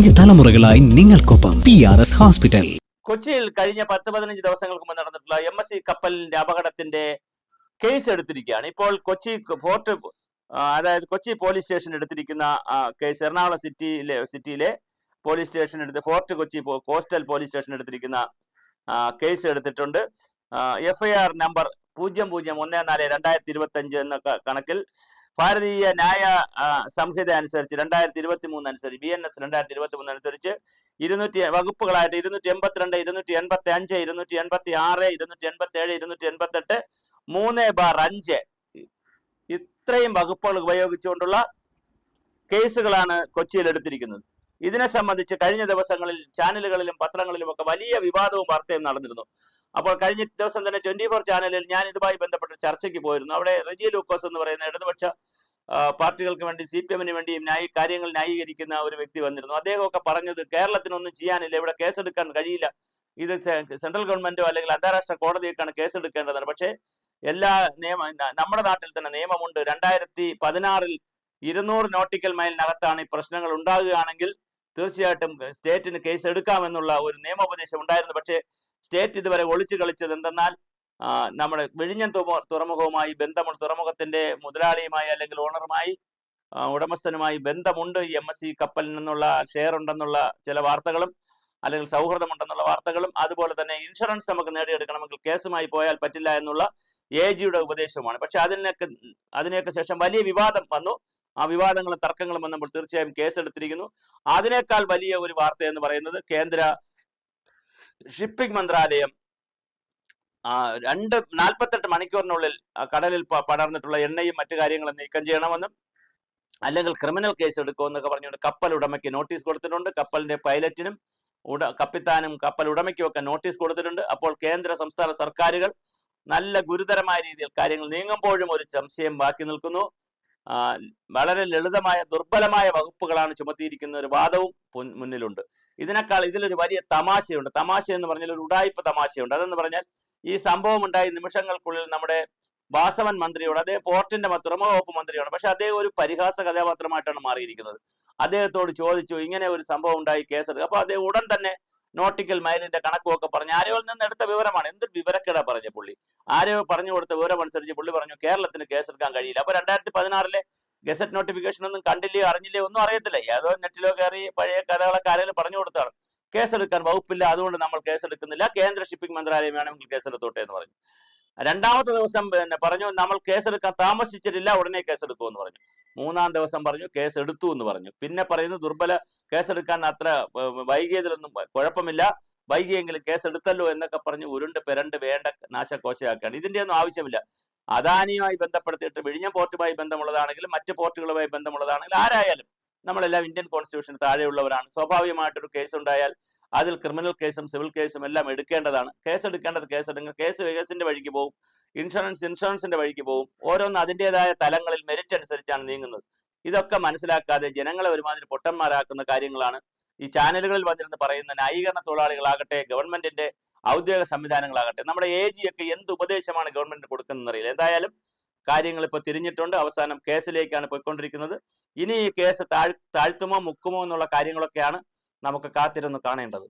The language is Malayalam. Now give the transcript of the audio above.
5 തലമുറകളായി നിങ്ങൾക്കൊപ്പം PRS ഹോസ്പിറ്റൽ. കൊച്ചിയിൽ കഴിഞ്ഞ 10-15 ദിവസങ്ങൾക്ക് മുമ്പ് നടന്നിട്ടുള്ള MSC കപ്പലിന്റെ അപകടത്തിന്റെ കേസ് എടുത്തിരിക്കുകയാണ്. ഇപ്പോൾ കൊച്ചി ഫോർട്ട് അതായത് കൊച്ചി പോലീസ് സ്റ്റേഷൻ എടുത്തിരിക്കുന്ന കേസ് എറണാകുളം സിറ്റിയിലെ പോലീസ് സ്റ്റേഷൻ എടുത്ത് fort Kochi coastal police station എടുത്തിരിക്കുന്ന കേസ് എടുത്തിട്ടുണ്ട്. FIR നമ്പർ 0014/2025 എന്ന കണക്കിൽ ഭാരതീയ ന്യായ സംഹിത അനുസരിച്ച് 2023 അനുസരിച്ച് BNS 2023 അനുസരിച്ച് 200 വകുപ്പുകളായിട്ട് 282, 285, 286, 287, 288, 3/5 ഇത്രയും വകുപ്പുകൾ ഉപയോഗിച്ചുകൊണ്ടുള്ള കേസുകളാണ് കൊച്ചിയിൽ എടുത്തിരിക്കുന്നത്. ഇതിനെ സംബന്ധിച്ച് കഴിഞ്ഞ ദിവസങ്ങളിൽ ചാനലുകളിലും പത്രങ്ങളിലും ഒക്കെ വലിയ വിവാദവും വാർത്തയും നടന്നിരുന്നു. അപ്പോൾ കഴിഞ്ഞ ദിവസം തന്നെ 24 ചാനലിൽ ഞാൻ ഇതുമായി ബന്ധപ്പെട്ട് ചർച്ചയ്ക്ക് പോയിരുന്നു. അവിടെ റെജി ലൂക്കോസ് എന്ന് പറയുന്ന ഇടതുപക്ഷ പാർട്ടികൾക്ക് വേണ്ടി CPM-ന് വേണ്ടിയും കാര്യങ്ങൾ ന്യായീകരിക്കുന്ന ഒരു വ്യക്തി വന്നിരുന്നു. അദ്ദേഹമൊക്കെ പറഞ്ഞത് കേരളത്തിനൊന്നും ചെയ്യാനില്ല, ഇവിടെ കേസെടുക്കാൻ കഴിയില്ല, ഇത് സെൻട്രൽ ഗവൺമെന്റോ അല്ലെങ്കിൽ അന്താരാഷ്ട്ര കോടതിയൊക്കെയാണ് കേസെടുക്കേണ്ടതാണ്. പക്ഷേ നമ്മുടെ നാട്ടിൽ തന്നെ നിയമമുണ്ട്. 2016 200 നോട്ടിക്കൽ മൈലിനകത്താണ് ഈ പ്രശ്നങ്ങൾ ഉണ്ടാകുകയാണെങ്കിൽ തീർച്ചയായിട്ടും സ്റ്റേറ്റിന് കേസ് എടുക്കാമെന്നുള്ള ഒരു നിയമോപദേശം ഉണ്ടായിരുന്നു. പക്ഷേ സ്റ്റേറ്റ് ഇതുവരെ ഒളിച്ചു കളിച്ചത് എന്തെന്നാൽ നമ്മുടെ വിഴിഞ്ഞം തുറമുഖവുമായി ബന്ധമുള്ള തുറമുഖത്തിന്റെ മുതലാളിയുമായി അല്ലെങ്കിൽ ഓണറുമായി ഉടമസ്ഥനുമായി ബന്ധമുണ്ട്. MSC കപ്പലിൽ നിന്നുള്ള ഷെയർ ഉണ്ടെന്നുള്ള ചില വാർത്തകളും അല്ലെങ്കിൽ സൗഹൃദമുണ്ടെന്നുള്ള വാർത്തകളും അതുപോലെ തന്നെ ഇൻഷുറൻസ് നമുക്ക് നേടിയെടുക്കണമെങ്കിൽ കേസുമായി പോയാൽ പറ്റില്ല എന്നുള്ള AG-യുടെ ഉപദേശവുമാണ്. പക്ഷെ അതിനൊക്കെ ശേഷം വലിയ വിവാദം വന്നു. ആ വിവാദങ്ങളും തർക്കങ്ങളും വന്നപ്പോൾ തീർച്ചയായും കേസെടുത്തിരിക്കുന്നു. അതിനേക്കാൾ വലിയ ഒരു വാർത്ത എന്ന് പറയുന്നത് കേന്ദ്ര ഷിപ്പിംഗ് മന്ത്രാലയം 48 മണിക്കൂറിനുള്ളിൽ കടലിൽ പടർന്നിട്ടുള്ള എണ്ണയും മറ്റു കാര്യങ്ങളും നീക്കം ചെയ്യണമെന്നും അല്ലെങ്കിൽ ക്രിമിനൽ കേസ് എടുക്കുമെന്നൊക്കെ പറഞ്ഞുകൊണ്ട് കപ്പൽ ഉടമയ്ക്ക് നോട്ടീസ് കൊടുത്തിട്ടുണ്ട്. കപ്പലിന്റെ പൈലറ്റിനും കപ്പിത്താനും കപ്പൽ ഉടമയ്ക്കും ഒക്കെ നോട്ടീസ് കൊടുത്തിട്ടുണ്ട്. അപ്പോൾ കേന്ദ്ര സംസ്ഥാന സർക്കാരുകൾ നല്ല ഗുരുതരമായ രീതിയിൽ കാര്യങ്ങൾ നീങ്ങുമ്പോഴും ഒരു സംശയം ബാക്കി നിൽക്കുന്നു. വളരെ ലളിതമായ ദുർബലമായ വകുപ്പുകളാണ് ചുമത്തിയിരിക്കുന്ന ഒരു വാദവും മുന്നിലുണ്ട്. ഇതിലൊരു വലിയ തമാശയുണ്ട്. തമാശ എന്ന് പറഞ്ഞാൽ ഒരു ഉഡായിപ്പ് തമാശയുണ്ട്. അതെന്ന് പറഞ്ഞാൽ ഈ സംഭവം ഉണ്ടായി നിമിഷങ്ങൾക്കുള്ളിൽ നമ്മുടെ വാസവൻ മന്ത്രിയോട്, അദ്ദേഹം പോർട്ടിന്റെ തുറമുഖ വകുപ്പ് മന്ത്രിയാണ്, പക്ഷെ അദ്ദേഹം ഒരു പരിഹാസ കഥാപാത്രമായിട്ടാണ് മാറിയിരിക്കുന്നത്. അദ്ദേഹത്തോട് ചോദിച്ചു ഇങ്ങനെ ഒരു സംഭവം ഉണ്ടായി കേസെടുക്കുക. അപ്പൊ അദ്ദേഹം ഉടൻ തന്നെ നോട്ടിക്കൽ മൈലിന്റെ കണക്കുമൊക്കെ പറഞ്ഞു. ആരോ നിന്ന് എടുത്ത വിവരമാണ്. എന്തൊരു വിവരക്കേടാ പറഞ്ഞ പുള്ളി. ആരോ പറഞ്ഞു കൊടുത്ത വിവരം അനുസരിച്ച് പുള്ളി പറഞ്ഞു കേരളത്തിന് കേസെടുക്കാൻ കഴിയില്ല. അപ്പൊ 2016 ഗസറ്റ് നോട്ടിഫിക്കേഷൻ ഒന്നും കണ്ടില്ലയോ അറിഞ്ഞില്ലയോ ഒന്നും അറിയത്തില്ല. ഏതോ നെറ്റിലോ കയറി പഴയ കഥകളൊക്കെ ആരെങ്കിലും പറഞ്ഞു കൊടുത്താണ്. കേസെടുക്കാൻ വകുപ്പില്ല, അതുകൊണ്ട് നമ്മൾ കേസെടുക്കുന്നില്ല, കേന്ദ്ര ഷിപ്പിംഗ് മന്ത്രാലയം വേണമെങ്കിൽ കേസെടുത്തോട്ടെ എന്ന് പറഞ്ഞു. രണ്ടാമത്തെ ദിവസം പറഞ്ഞു നമ്മൾ കേസെടുക്കാൻ താമസിച്ചിട്ടില്ല, ഉടനെ കേസെടുക്കുമെന്ന് പറഞ്ഞു. മൂന്നാം ദിവസം പറഞ്ഞു കേസ് എടുത്തു എന്ന് പറഞ്ഞു. പിന്നെ പറയുന്നു കേസെടുക്കാൻ അത്ര വൈകിയതിലൊന്നും കുഴപ്പമില്ല, വൈകിയെങ്കിലും കേസെടുത്തല്ലോ എന്നൊക്കെ പറഞ്ഞ് ഉരുണ്ട് പെരണ്ട് വേണ്ട നാശകോശയാക്കുകയാണ്. ഇതിന്റെ ഒന്നും ആവശ്യമില്ല. അദാനിയുമായി ബന്ധപ്പെടുത്തിയിട്ട് വിഴിഞ്ഞം പോർട്ടുമായി ബന്ധമുള്ളതാണെങ്കിലും മറ്റ് പോർട്ടുകളുമായി ബന്ധമുള്ളതാണെങ്കിലും ആരായാലും നമ്മളെല്ലാം ഇന്ത്യൻ കോൺസ്റ്റിറ്റ്യൂഷന് താഴെയുള്ളവരാണ്. സ്വാഭാവികമായിട്ടൊരു കേസ് ഉണ്ടായാൽ അതിൽ ക്രിമിനൽ കേസും സിവിൽ കേസും എല്ലാം എടുക്കേണ്ടതാണ്. കേസെടുക്കേണ്ടത് കേസിന്റെ വഴിക്ക് പോകും, ഇൻഷുറൻസിന്റെ വഴിക്ക് പോകും. ഓരോന്ന് അതിൻ്റെതായ തലങ്ങളിൽ മെരിറ്റ് അനുസരിച്ചാണ് നീങ്ങുന്നത്. ഇതൊക്കെ മനസ്സിലാക്കാതെ ജനങ്ങളെ ഒരുമാതിരി പൊട്ടന്മാരാക്കുന്ന കാര്യങ്ങളാണ് ഈ ചാനലുകളിൽ വന്നിരുന്ന് പറയുന്ന ന്യായീകരണ തൊഴിലാളികളാകട്ടെ, ഗവൺമെന്റിന്റെ ഔദ്യോഗിക സംവിധാനങ്ങളാകട്ടെ. നമ്മുടെ AG-യൊക്കെ എന്ത് ഉപദേശമാണ് ഗവൺമെന്റിന് കൊടുക്കുന്നതെന്ന് അറിയില്ല. എന്തായാലും കാര്യങ്ങൾ ഇപ്പോൾ തിരിഞ്ഞിട്ടുണ്ട്. അവസാനം കേസിലേക്കാണ് പോയിക്കൊണ്ടിരിക്കുന്നത്. ഇനി ഈ കേസ് താഴ്ത്തുമോ മുക്കുമോ എന്നുള്ള കാര്യങ്ങളൊക്കെയാണ് നമുക്ക് കാത്തിരുന്ന് കാണേണ്ടത്.